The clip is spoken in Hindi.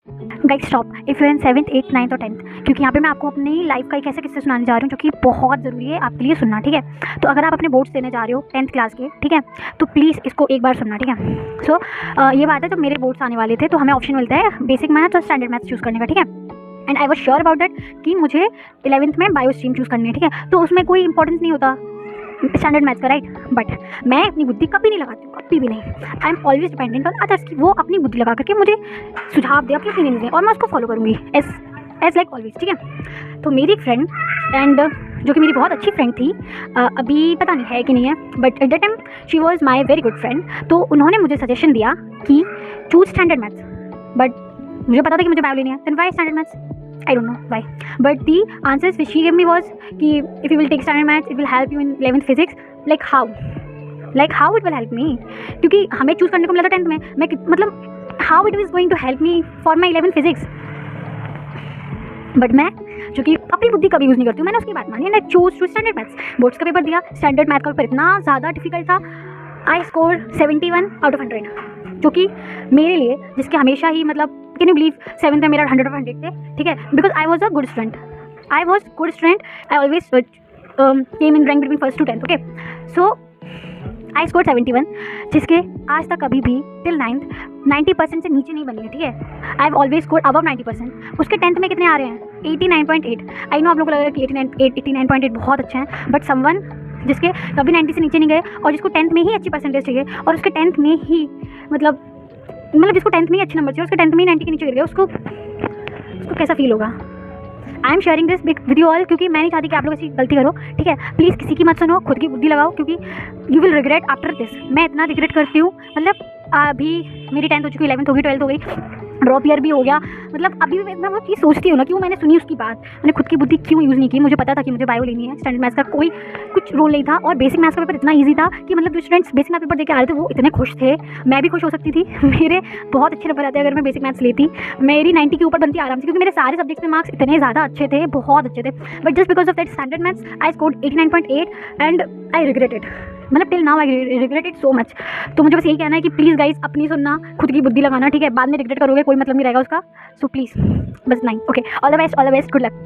Guys stop if you in 7th 8th 9th और 10th, क्योंकि यहाँ पे मैं आपको अपनी लाइफ का एक ऐसा किस्सा सुनाने जा रही हूँ जो कि बहुत ज़रूरी है आपके लिए सुनना, ठीक है। तो अगर आप अपने बोर्ड्स देने जा रहे हो 10th क्लास के, ठीक है, तो प्लीज़ इसको एक बार सुनना, ठीक है। सो ये बात है, तो मेरे बोर्ड्स आने वाले थे तो हमें ऑप्शन मिलता है बेसिक मैथ्स और स्टैंडर्ड मैथ्स चूज़ करने का, ठीक है। And I was sure about that कि मुझे 11th में बायो स्ट्रीम चूज़ करनी है, ठीक है। तो उसमें कोई इंपॉर्टेंस नहीं होता स्टैंडर्ड मैथ्स का, राइट। बट मैं अपनी बुद्धि कभी नहीं लगाती हूँ, कभी भी नहीं। I am always dependent on others कि वो अपनी बुद्धि लगा करके मुझे सुझाव दे, अपनी ओपिनियन दें और मैं उसको फॉलो करूँगी एज लाइक ऑलवेज, ठीक है। तो मेरी एक फ्रेंड एंड जो कि मेरी बहुत अच्छी फ्रेंड थी, अभी पता नहीं है कि नहीं है, but at that time she was my very good friend. तो उन्होंने मुझे सजेशन दिया कि चूज स्टैंडर्ड मैथ्स, बट मुझे पता था कि मुझे बायो लेनी है। Then why standard maths? I don't know why, but the answers which she gave me was कि if you will take standard maths it will help you in 11th physics. Like how it will help me? क्योंकि हमें चूज़ करने को मिला था 10th में, मैं मतलब how it is going to help me for my 11th physics? But मैं जो कि अपनी बुद्धि कभी यूज़ नहीं करती हूँ, मैंने उसकी बात मानी and I choose to standard maths. Boards का पेपर दिया, स्टैंडर्ड मैथ का पेपर इतना ज़्यादा डिफिकल्ट था, आई स्कोर 71 आउट ऑफ 100, जो कि मेरे लिए, जिसके हमेशा ही मतलब कैन यू बिलीव 7th में मेरा 100 ऑफ 100 थे, ठीक है। Because I was a good student, I always came in rank between 1st to 10th, okay. So I score 71, जिसके आज तक कभी भी टिल 9th 90% से नीचे नहीं बनी है, ठीक है। I have always score above 90%। उसके 10th में कितने आ रहे हैं? 89.8। आई नो आप लोगों को लगेगा कि 89.8 बहुत अच्छे हैं, बट समवन जिसके कभी 90 से नीचे नहीं गए और जिसको 10th में ही अच्छी परसेंटेज चाहिए और उसके 10th में ही मतलब जिसको 10th में ही अच्छे नंबर चाहिए, उसके 10th में ही 90 के नीचे गिर गए, उसको कैसा फील होगा? I am sharing this with you all, क्योंकि मैं नहीं चाहती कि आप लोग ऐसी गलती करो, ठीक है। प्लीज़ किसी की मत सुनो, खुद की बुद्धि लगाओ, क्योंकि you will regret after this. मैं इतना रिग्रेट करती हूँ, मतलब अभी मेरी 10th हो चुकी, 11th हो गई, 12th हो गई, ड्रॉप ईयर भी हो गया, मतलब अभी भी मैं वो चीज़ सोचती हूँ ना, क्यों मैंने सुनी उसकी बात, मैंने खुद की बुद्धि क्यों यूज़ नहीं की। मुझे पता था कि मुझे बायो लेनी है, स्टैंडर्ड मैथ्स का कोई कुछ रोल नहीं था और बेसिक मैथ्स का पेपर इतना ईजी था कि मतलब जो स्टूडेंट्स बेसिक मैथ पेपर देके आ रहे थे वो इतने खुश थे, मैं भी खुश हो सकती थी। मेरे बहुत अच्छे नंबर आते अगर मैं बेसिक मैथ्स लेती, मेरी 90 के ऊपर बनती आराम से, क्योंकि मेरे सारे सब्जेक्ट्स में मार्क्स इतने ज़्यादा अच्छे थे, बहुत अच्छे थे। But just because of that standard maths I scored 89.8 and I regret it, मतलब till now I regret it so much. तो मुझे बस यही कहना है कि प्लीज़ गाइस अपनी सुनना, खुद की बुद्धि लगाना, ठीक है। बाद में रिग्रेट करोगे, कोई मतलब नहीं रहेगा उसका। सो प्लीज़ बस नहीं, okay. All the best, good luck.